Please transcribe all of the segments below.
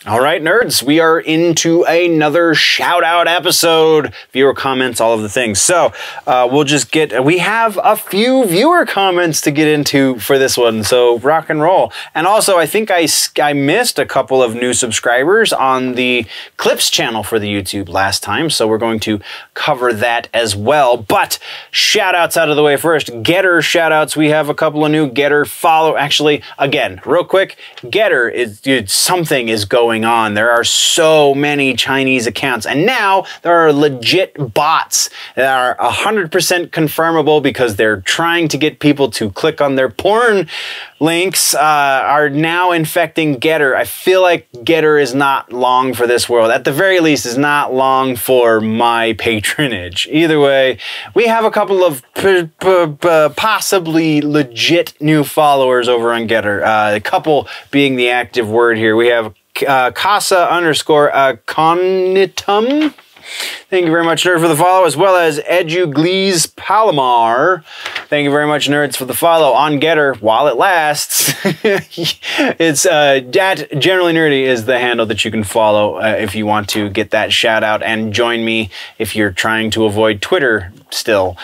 All right, nerds, we are into another shout-out episode. Viewer comments, all of the things. So we have a few viewer comments to get into for this one, so rock and roll. And also, I think I missed a couple of new subscribers on the Clips channel for the YouTube last time, so we're going to cover that as well. But shout-outs out of the way first. Getter shout-outs. We have a couple of new Getter follow. Actually, again, real quick, Getter something is going on. There are so many Chinese accounts, and now there are legit bots that are 100% confirmable because they're trying to get people to click on their porn links, are now infecting Getter. I feel like Getter is not long for this world. At the very least, is not long for my patronage. Either way, we have a couple of possibly legit new followers over on Getter. A couple being the active word here. We have Casa_Cognitum. Thank you very much, nerd, for the follow, as well as Eduglees Palomar. Thank you very much, nerds, for the follow on Getter while it lasts. It's Generally Nerdy is the handle that you can follow if you want to get that shout out and join me if you're trying to avoid Twitter still.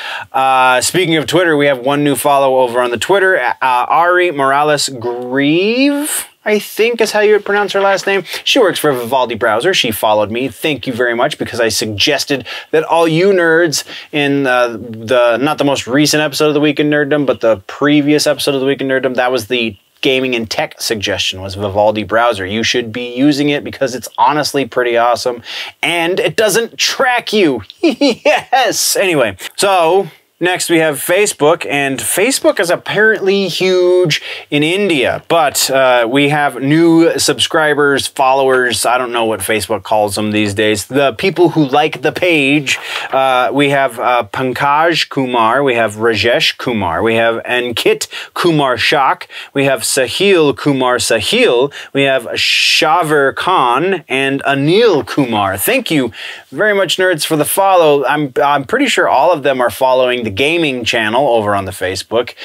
Speaking of Twitter, we have one new follow over on the Twitter, Ari Morales Grieve, I think is how you would pronounce her last name. She works for Vivaldi Browser. She followed me. Thank you very much, because I suggested that all you nerds in not the most recent episode of the Week in Nerddom, but the previous episode of the Week in Nerddom, that was the gaming and tech suggestion, was Vivaldi Browser. You should be using it because it's honestly pretty awesome and it doesn't track you. Yes! Anyway, so next we have Facebook, and Facebook is apparently huge in India, but we have new subscribers, followers, I don't know what Facebook calls them these days, the people who like the page. We have Pankaj Kumar, we have Rajesh Kumar, we have Ankit Kumar Shak, we have Sahil Kumar Sahil, we have Shaver Khan, and Anil Kumar. Thank you very much, nerds, for the follow. I'm pretty sure all of them are following the gaming channel over on the Facebook.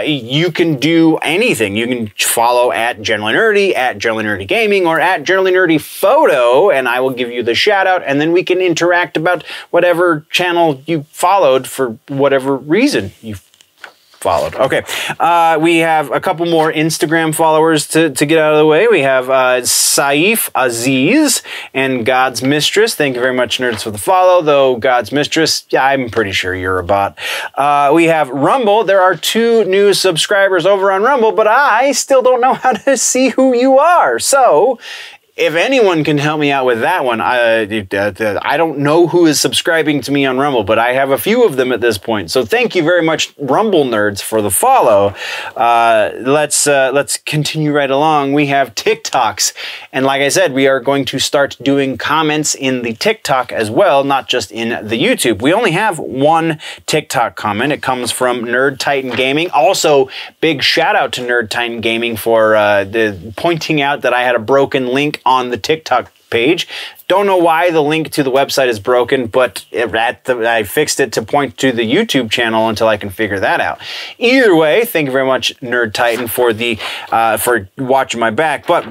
You can do anything. You can follow at Generally Nerdy, at Generally Nerdy Gaming, or at Generally Nerdy Photo, and I will give you the shout out, and then we can interact about whatever channel you followed for whatever reason you followed. Okay, we have a couple more Instagram followers to get out of the way. We have Saif Aziz and God's Mistress. Thank you very much, nerds, for the follow, though God's Mistress, yeah, I'm pretty sure you're a bot. We have Rumble. There are 2 new subscribers over on Rumble, but I still don't know how to see who you are. So if anyone can help me out with that one, I don't know who is subscribing to me on Rumble, but I have a few of them at this point. So thank you very much, Rumble nerds, for the follow. Let's continue right along. We have TikToks, and like I said, we are going to start doing comments in the TikTok as well, not just in the YouTube. We only have one TikTok comment. It comes from Nerd Titan Gaming. Also, big shout out to Nerd Titan Gaming for pointing out that I had a broken link on the TikTok page. Don't know why the link to the website is broken, but I fixed it to point to the YouTube channel until I can figure that out. Either way, thank you very much, Nerd Titan, for watching my back. But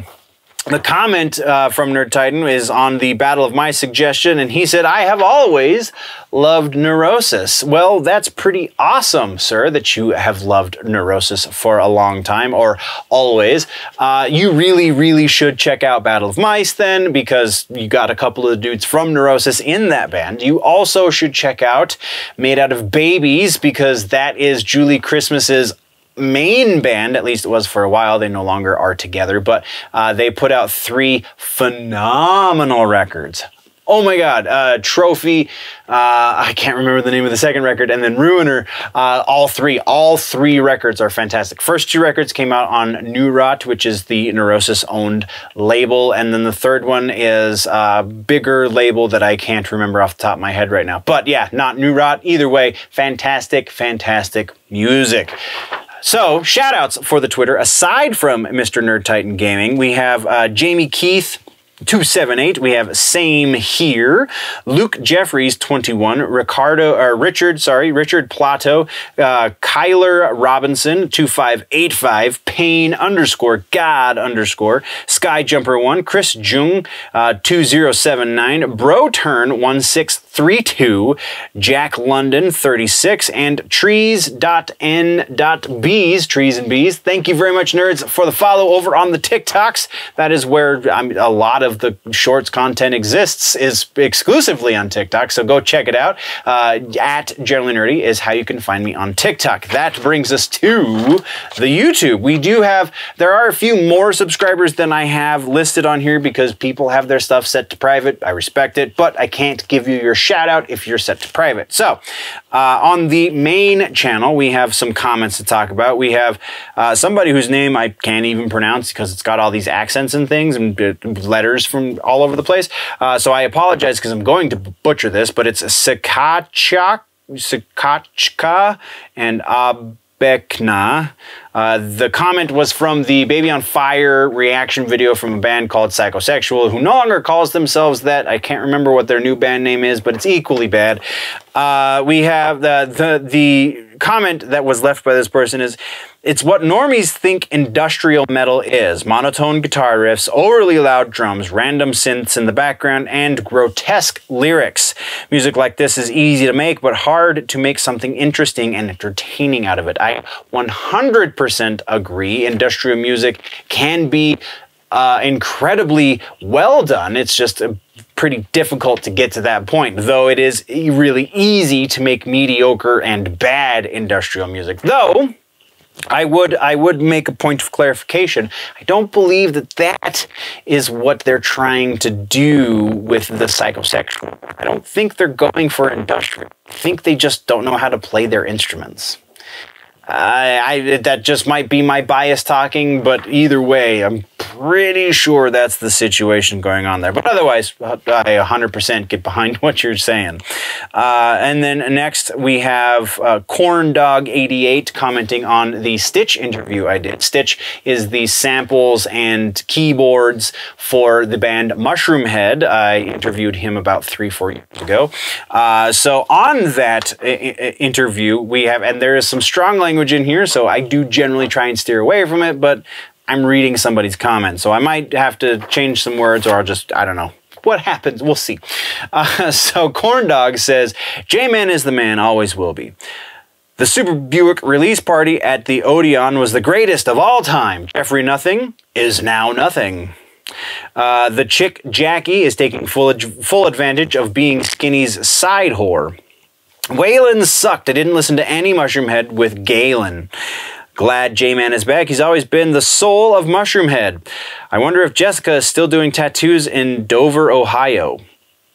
the comment from Nerd Titan is on the battle of my suggestion, and he said, I have always loved Neurosis. Well, that's pretty awesome, sir, that you have loved Neurosis for a long time, or always. You really, really should check out Battle of Mice then, because you got a couple of dudes from Neurosis in that band. You also should check out Made Out of Babies, because that is Julie Christmas's main band, at least it was for a while. They no longer are together, but they put out 3 phenomenal records. Oh my God, Trophy, I can't remember the name of the second record, and then Ruiner, all three records are fantastic. First 2 records came out on New Rot, which is the Neurosis-owned label, and then the third one is a bigger label that I can't remember off the top of my head right now. But yeah, not New Rot. Either way, fantastic, fantastic music. So, shout-outs for the Twitter. Aside from Mr. Nerd Titan Gaming, we have Jamie Keith, 278, we have Same Here. Luke Jeffries, 21. Richard Plato. Kyler Robinson, 2585. Payne _God _ Skyjumper1. Chris Jung, 2079. Broturn, 1632. Jack London, 36. And trees.n.bees, trees and bees. Thank you very much, nerds, for the follow over on the TikToks. That is where a lot of the shorts content exists, is exclusively on TikTok, so go check it out. At Generally Nerdy is how you can find me on TikTok. That brings us to the YouTube. There are a few more subscribers than I have listed on here because people have their stuff set to private. I respect it, but I can't give you your shout out if you're set to private. So on the main channel, we have some comments to talk about. We have somebody whose name I can't even pronounce because it's got all these accents and things and letters from all over the place. So I apologize because I'm going to butcher this, but it's Sakachka and Abekna. The comment was from the Baby on Fire reaction video from a band called Psychosexual, who no longer calls themselves that. I can't remember what their new band name is, but it's equally bad. We have the comment that was left by this person is, it's what normies think industrial metal is. Monotone guitar riffs, overly loud drums, random synths in the background, and grotesque lyrics. Music like this is easy to make, but hard to make something interesting and entertaining out of it. I 100% agree. Industrial music can be incredibly well done. It's just pretty difficult to get to that point, though it is really easy to make mediocre and bad industrial music. Though I would make a point of clarification. I don't believe that is what they're trying to do with the Psychosexual. I don't think they're going for industrial. I think they just don't know how to play their instruments. That just might be my bias talking, but either way, I'm pretty sure that's the situation going on there. But otherwise, I 100% get behind what you're saying. And then next we have CornDog88 commenting on the Stitch interview I did. Stitch is the samples and keyboards for the band Mushroomhead. I interviewed him about 3-4 years ago. So on that interview, we have, and there is some strong language in here, so I do generally try and steer away from it, but I'm reading somebody's comment, so I might have to change some words, or I'll just, I don't know. What happens? We'll see. So Corndog says, J-Man is the man, always will be. The Super Buick release party at the Odeon was the greatest of all time. Jeffrey Nothing is now nothing. The chick Jackie is taking full advantage of being Skinny's side whore. Waylon sucked. I didn't listen to any Mushroomhead with Galen. Glad J-Man is back. He's always been the soul of Mushroomhead. I wonder if Jessica is still doing tattoos in Dover, Ohio.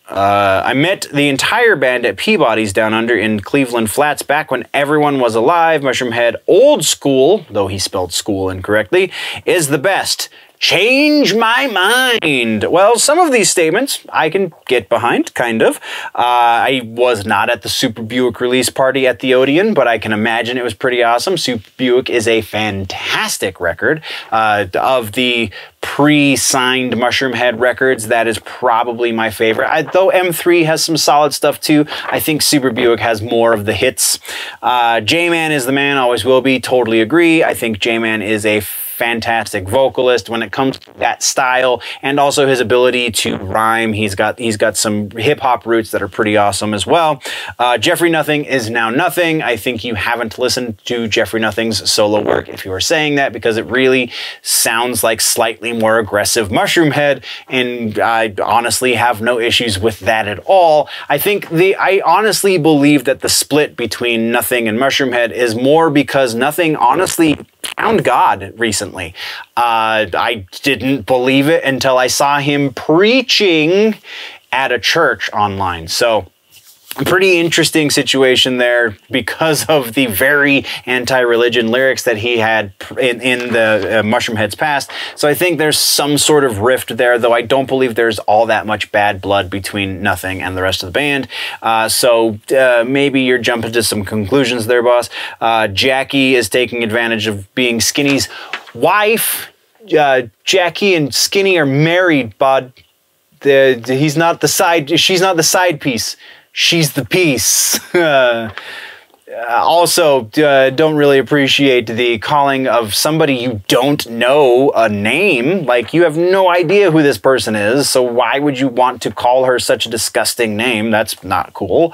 I met the entire band at Peabody's Down Under in Cleveland Flats back when everyone was alive. Mushroomhead old school, though he spelled school incorrectly, is the best. Change my mind. Well, some of these statements I can get behind, kind of. I was not at the Super Buick release party at the Odeon, but I can imagine it was pretty awesome. Super Buick is a fantastic record. Of the pre-signed Mushroomhead records, that is probably my favorite. Though M3 has some solid stuff too, I think Super Buick has more of the hits. J-Man is the man, always will be. Totally agree. I think J-Man is a fantastic vocalist when it comes to that style, and also his ability to rhyme. He's got some hip-hop roots that are pretty awesome as well. Jeffrey Nothing is now nothing. I think you haven't listened to Jeffrey Nothing's solo work if you are saying that, because it really sounds like slightly more aggressive Mushroomhead, and I honestly have no issues with that at all. I honestly believe that the split between Nothing and Mushroomhead is more because Nothing honestly found God recently. I didn't believe it until I saw him preaching at a church online. So, pretty interesting situation there because of the very anti-religion lyrics that he had in the Mushroomhead's past. So I think there's some sort of rift there, though I don't believe there's all that much bad blood between Nothing and the rest of the band. So maybe you're jumping to some conclusions there, boss. Jackie is taking advantage of being Skinny's wife. Jackie and Skinny are married, bud. he's not the side. She's not the side piece. She's the piece. Also, don't really appreciate the calling of somebody you don't know a name. Like, you have no idea who this person is, so why would you want to call her such a disgusting name? That's not cool.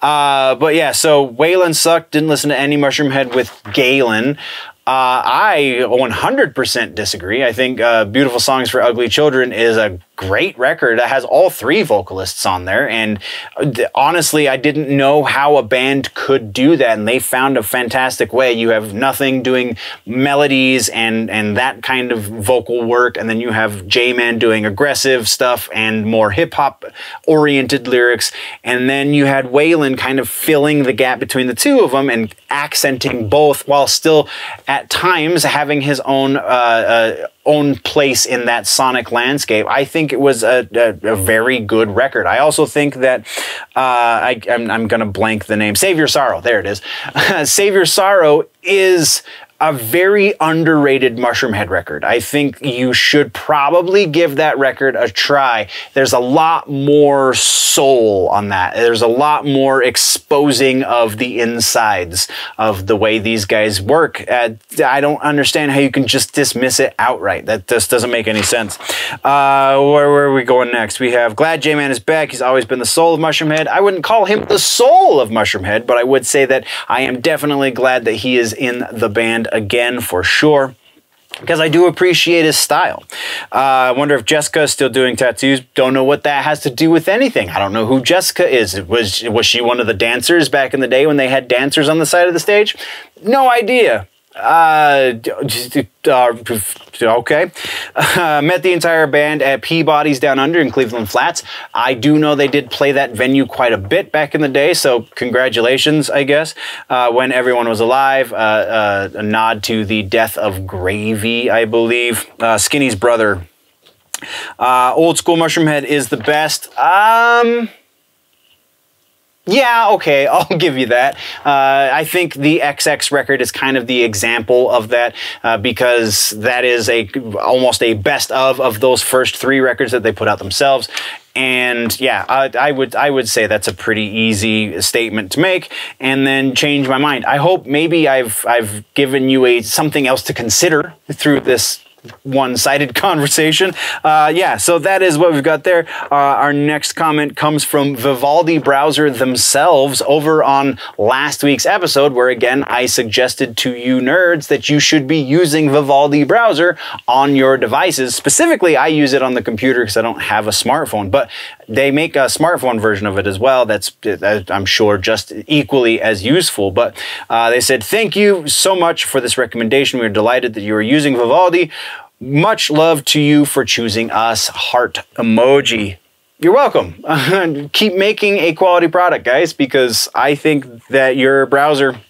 But yeah, so Waylon sucked, didn't listen to any Mushroomhead with Galen. I 100% disagree. I think Beautiful Songs for Ugly Children is a great record that has all three vocalists on there, and honestly, I didn't know how a band could do that, and they found a fantastic way. You have Nothing doing melodies and that kind of vocal work, and then you have J-Man doing aggressive stuff and more hip-hop oriented lyrics, and then you had Waylon kind of filling the gap between the two of them and accenting both while still at times having his own place in that sonic landscape. I think it was a very good record. I also think that I'm gonna blank the name. Save Your Sorrow. There it is. Save Your Sorrow is a very underrated Mushroomhead record. I think you should probably give that record a try. There's a lot more soul on that. There's a lot more exposing of the insides of the way these guys work. I don't understand how you can just dismiss it outright. That just doesn't make any sense. Where are we going next? We have Glad J-Man is back. He's always been the soul of Mushroomhead. I wouldn't call him the soul of Mushroomhead, but I would say that I am definitely glad that he is in the band again, for sure, because I do appreciate his style. I wonder if Jessica is still doing tattoos. Don't know what that has to do with anything. I don't know who Jessica is. Was she one of the dancers back in the day when they had dancers on the side of the stage? No idea. Okay. Met the entire band at Peabody's Down Under in Cleveland Flats. I do know they did play that venue quite a bit back in the day, so congratulations, I guess. When everyone was alive, a nod to the death of Gravy, I believe. Skinny's brother. Old school Mushroomhead is the best. Yeah, okay, I'll give you that. I think the XX record is kind of the example of that, because that is almost a best of those first three records that they put out themselves. And yeah, I would say that's a pretty easy statement to make, and then change my mind. I hope maybe I've given you something else to consider through this one-sided conversation. Yeah, so that is what we've got there. Our next comment comes from Vivaldi Browser themselves over on last week's episode, where again I suggested to you nerds that you should be using Vivaldi Browser on your devices. Specifically, I use it on the computer because I don't have a smartphone, but they make a smartphone version of it as well that's I'm sure just equally as useful. But they said, thank you so much for this recommendation. We're delighted that you are using Vivaldi. Much love to you for choosing us. Heart emoji. You're welcome. Keep making a quality product, guys, because I think that your browser,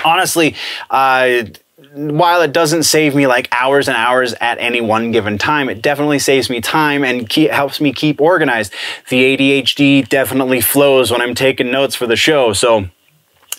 honestly, while it doesn't save me like hours and hours at any one given time, it definitely saves me time and helps me keep organized. The ADHD definitely flows when I'm taking notes for the show, so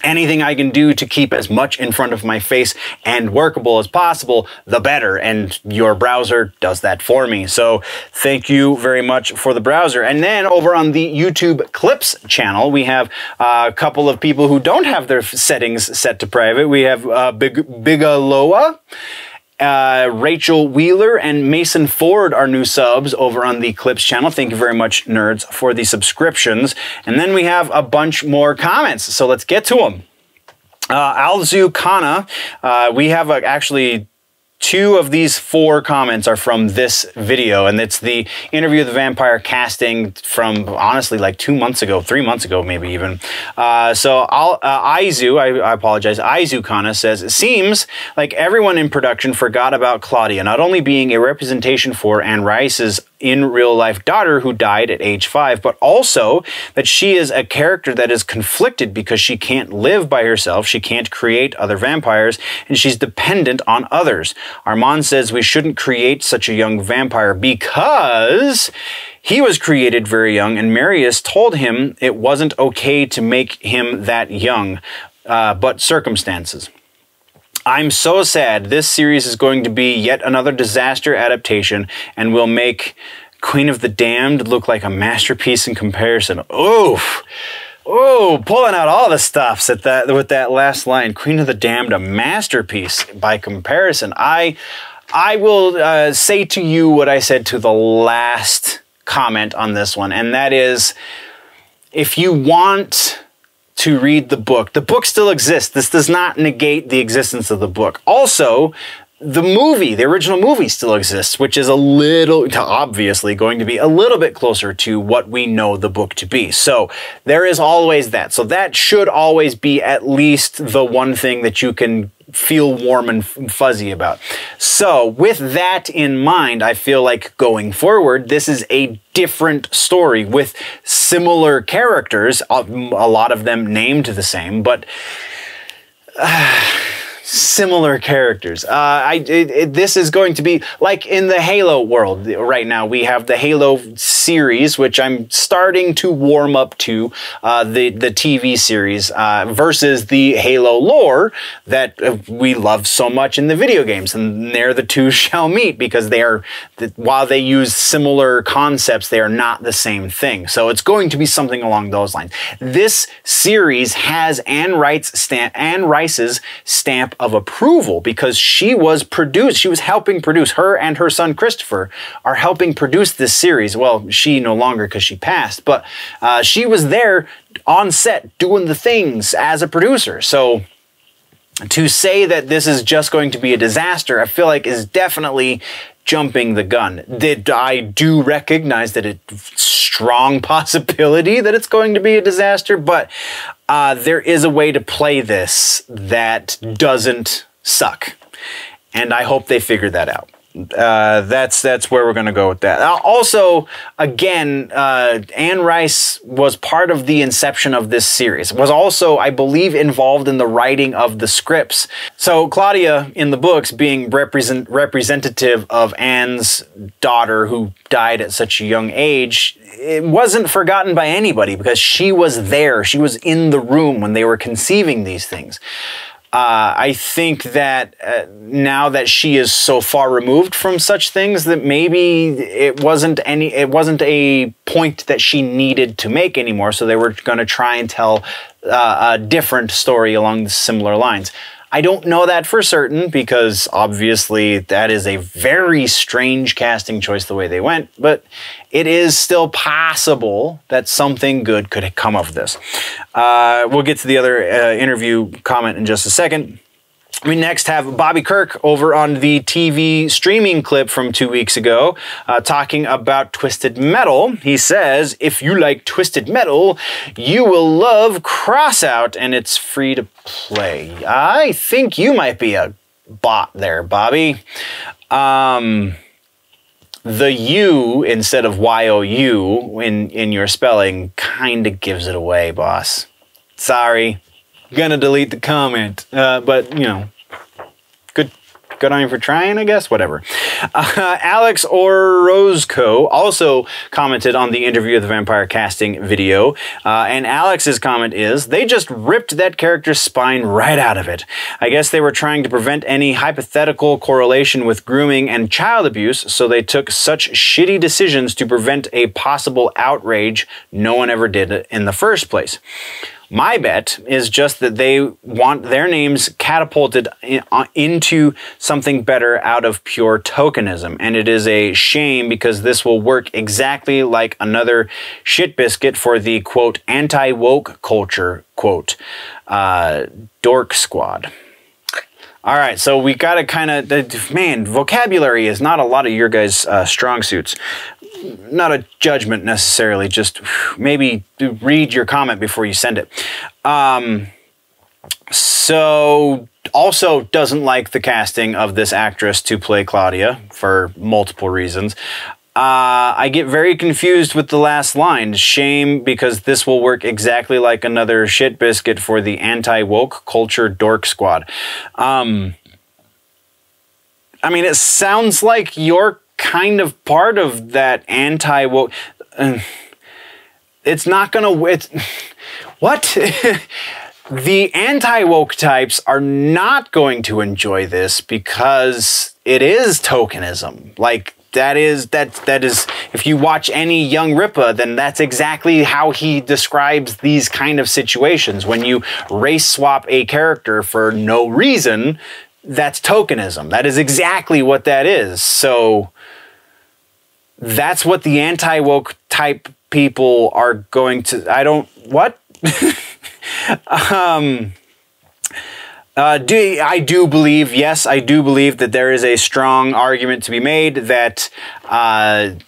anything I can do to keep as much in front of my face and workable as possible, the better. And your browser does that for me. So thank you very much for the browser. And then over on the YouTube Clips channel, we have a couple of people who don't have their settings set to private. We have Bigaloa, Rachel Wheeler, and Mason Ford are new subs over on the Clips channel. Thank you very much, nerds, for the subscriptions. And then we have a bunch more comments, so let's get to them. Alzu Kana, we have actually 2 of these 4 comments are from this video, and it's the Interview with the Vampire casting from, honestly, like 2 months ago, 3 months ago, maybe even. So Aizu, I apologize, Aizu Kana says, it seems like everyone in production forgot about Claudia not only being a representation for Anne Rice's in real life daughter who died at age 5, but also that she is a character that is conflicted because she can't live by herself, she can't create other vampires, and she's dependent on others. Armand says we shouldn't create such a young vampire because he was created very young, and Marius told him it wasn't okay to make him that young, but circumstances. I'm so sad. This series is going to be yet another disaster adaptation and will make Queen of the Damned looked like a masterpiece in comparison. Oof. Oh, pulling out all the stops with that last line. Queen of the Damned, a masterpiece by comparison. I will say to you what I said to the last comment on this one, and that is, if you want to read the book still exists. This does not negate the existence of the book. Also, the original movie still exists, which is obviously going to be a little bit closer to what we know the book to be. So there is always that. So that should always be at least the one thing that you can feel warm and fuzzy about. So with that in mind, I feel like going forward, this is a different story with similar characters, a lot of them named the same, but similar characters. This is going to be like in the Halo world right now. We have the Halo series, which I'm starting to warm up to, the TV series, versus the Halo lore that we love so much in the video games. And there the two shall meet, because while they use similar concepts, they are not the same thing. So it's going to be something along those lines. This series has Anne Rice's stamp of approval, because she was helping produce, her and her son Christopher are helping produce this series. Well, she no longer, because she passed, but she was there on set doing the things as a producer. So to say that this is just going to be a disaster, I feel like is definitely jumping the gun. I do recognize that it's strong possibility that it's going to be a disaster, but there is a way to play this that doesn't suck. And I hope they figure that out. That's where we're going to go with that. Also, again, Anne Rice was part of the inception of this series. Was also, I believe, involved in the writing of the scripts. So Claudia, in the books, being representative of Anne's daughter who died at such a young age, it wasn't forgotten by anybody, because she was there. She was in the room when they were conceiving these things. I think that now that she is so far removed from such things, that maybe it wasn't a point that she needed to make anymore. So they were going to try and tell a different story along similar lines. I don't know that for certain, because obviously that is a very strange casting choice the way they went, but it is still possible that something good could come of this. We'll get to the other interview comment in just a second. We next have Bobby Kirk over on the TV streaming clip from 2 weeks ago, talking about Twisted Metal. He says, if you like Twisted Metal, you will love Crossout, and it's free to play. I think you might be a bot there, Bobby. The U instead of Y-O-U in your spelling kind of gives it away, boss. Sorry. Gonna delete the comment, but you know, good on you for trying, I guess. Whatever. Alex Orozco also commented on the Interview of the Vampire casting video, and Alex's comment is, they just ripped that character's spine right out of it. I guess they were trying to prevent any hypothetical correlation with grooming and child abuse, so they took such shitty decisions to prevent a possible outrage no one ever did in the first place. My bet is just that they want their names catapulted into something better out of pure tokenism. And it is a shame, because this will work exactly like another shit biscuit for the, quote, anti-woke culture, quote, dork squad. All right, so we got to kind of, man, vocabulary is not a lot of your guys' strong suits. Not a judgment necessarily, just maybe read your comment before you send it. So also doesn't like the casting of this actress to play Claudia for multiple reasons. I get very confused with the last line. Shame, because this will work exactly like another shit biscuit for the anti-woke culture dork squad. I mean, it sounds like you're kind of part of that anti-woke. It's not gonna. What? The anti-woke types are not going to enjoy this, because it is tokenism. Like, that is, if you watch any Young Ripa, then that's exactly how he describes these kind of situations. When you race swap a character for no reason, that's tokenism. That is exactly what that is. So that's what the anti-woke type people are going to, what? I do believe, yes, I do believe that there is a strong argument to be made that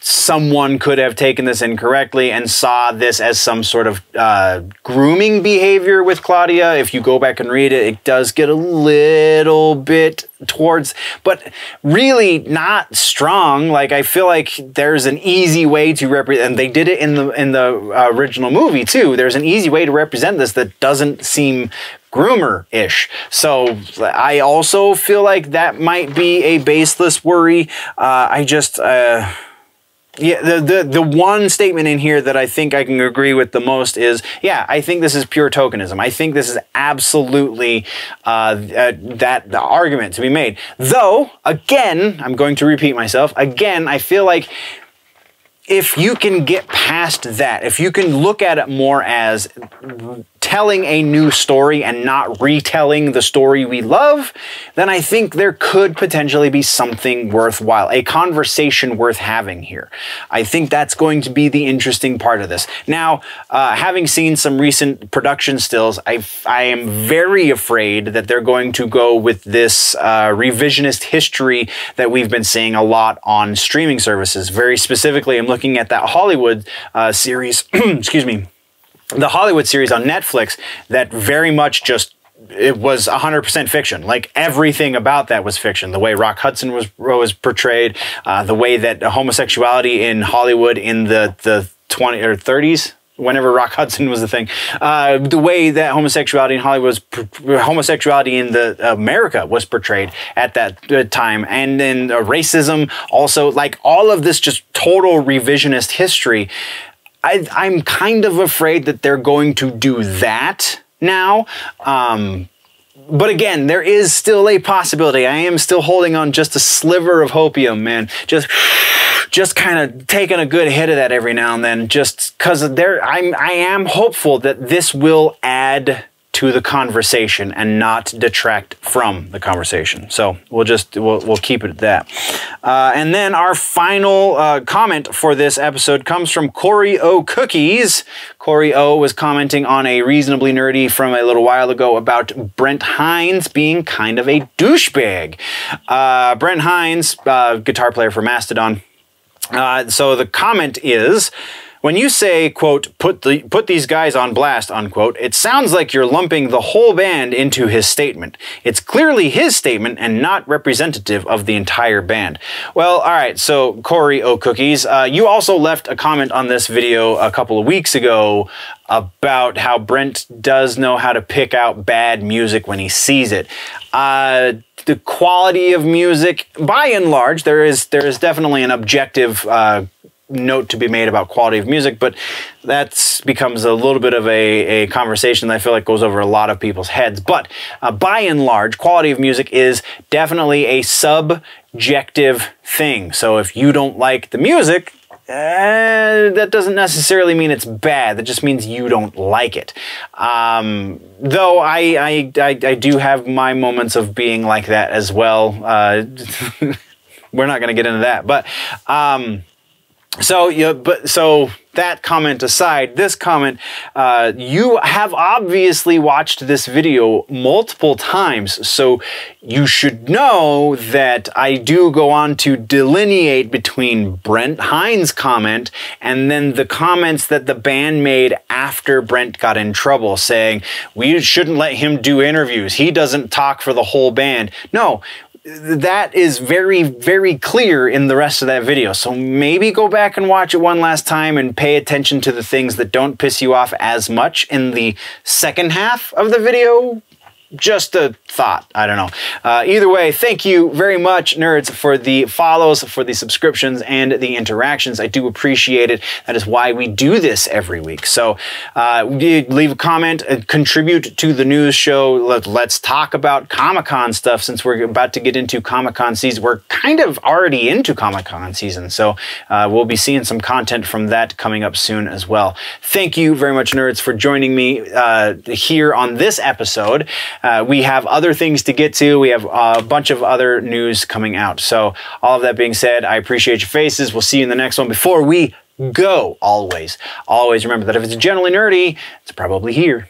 someone could have taken this incorrectly and saw this as some sort of grooming behavior with Claudia. If you go back and read it, it does get a little bit towards, but really not strong. Like, I feel like there's an easy way to represent, and they did it in the original movie too. There's an easy way to represent this that doesn't seem groomer-ish. So I also feel like that might be a baseless worry. Yeah, the one statement in here that I think I can agree with the most is, yeah, I think this is pure tokenism. I think this is absolutely the argument to be made. Though, again, I'm going to repeat myself, again, I feel like if you can get past that, if you can look at it more as telling a new story and not retelling the story we love, then I think there could potentially be something worthwhile, a conversation worth having here. I think that's going to be the interesting part of this. Now, having seen some recent production stills, I am very afraid that they're going to go with this revisionist history that we've been seeing a lot on streaming services. Very specifically, I'm looking at that Hollywood series, excuse me, the Hollywood series on Netflix that very much just, it was 100% fiction. Like, everything about that was fiction. The way Rock Hudson was portrayed, the way that homosexuality in Hollywood in the 20s or 30s, whenever Rock Hudson was the thing, the way that homosexuality in Hollywood was, homosexuality in America was portrayed at that time, and then racism also, like all of this just total revisionist history. I'm kind of afraid that they're going to do that now. But again, there is still a possibility. I am still holding on just a sliver of hopium, man. Just kind of taking a good hit of that every now and then, just because I am hopeful that this will add to the conversation and not detract from the conversation. So we'll keep it at that. And then our final comment for this episode comes from Corey O. Cookies. Corey O. was commenting on a Reasonably Nerdy from a little while ago about Brent Hinds being kind of a douchebag. Brent Hinds, guitar player for Mastodon. So the comment is, when you say, quote, put these guys on blast, unquote, it sounds like you're lumping the whole band into his statement. It's clearly his statement and not representative of the entire band. Well, all right, so Corey O. Cookies, you also left a comment on this video a couple of weeks ago about how Brent does know how to pick out bad music when he sees it. The quality of music, by and large, there is definitely an objective note to be made about quality of music, but that becomes a little bit of a conversation that I feel like goes over a lot of people's heads. But by and large, quality of music is definitely a subjective thing. So if you don't like the music, that doesn't necessarily mean it's bad. That just means you don't like it. Though I do have my moments of being like that as well. We're not going to get into that, but so that comment aside, this comment, you have obviously watched this video multiple times, so you should know that I do go on to delineate between Brent Hinds' comment and then the comments that the band made after Brent got in trouble, saying, we shouldn't let him do interviews. He doesn't talk for the whole band. No. That is very, very clear in the rest of that video. So maybe go back and watch it one last time and pay attention to the things that don't piss you off as much in the second half of the video. just a thought. I don't know. Either way, thank you very much, nerds, for the follows, for the subscriptions, and the interactions. I do appreciate it. That is why we do this every week. So leave a comment, contribute to the news show. Let's talk about Comic-Con stuff, since we're about to get into Comic-Con season. We're kind of already into Comic-Con season, so we'll be seeing some content from that coming up soon as well. Thank you very much, nerds, for joining me here on this episode. We have other things to get to. We have a bunch of other news coming out. So all of that being said, I appreciate your faces. We'll see you in the next one. Before we go, always remember that if it's generally nerdy, it's probably here.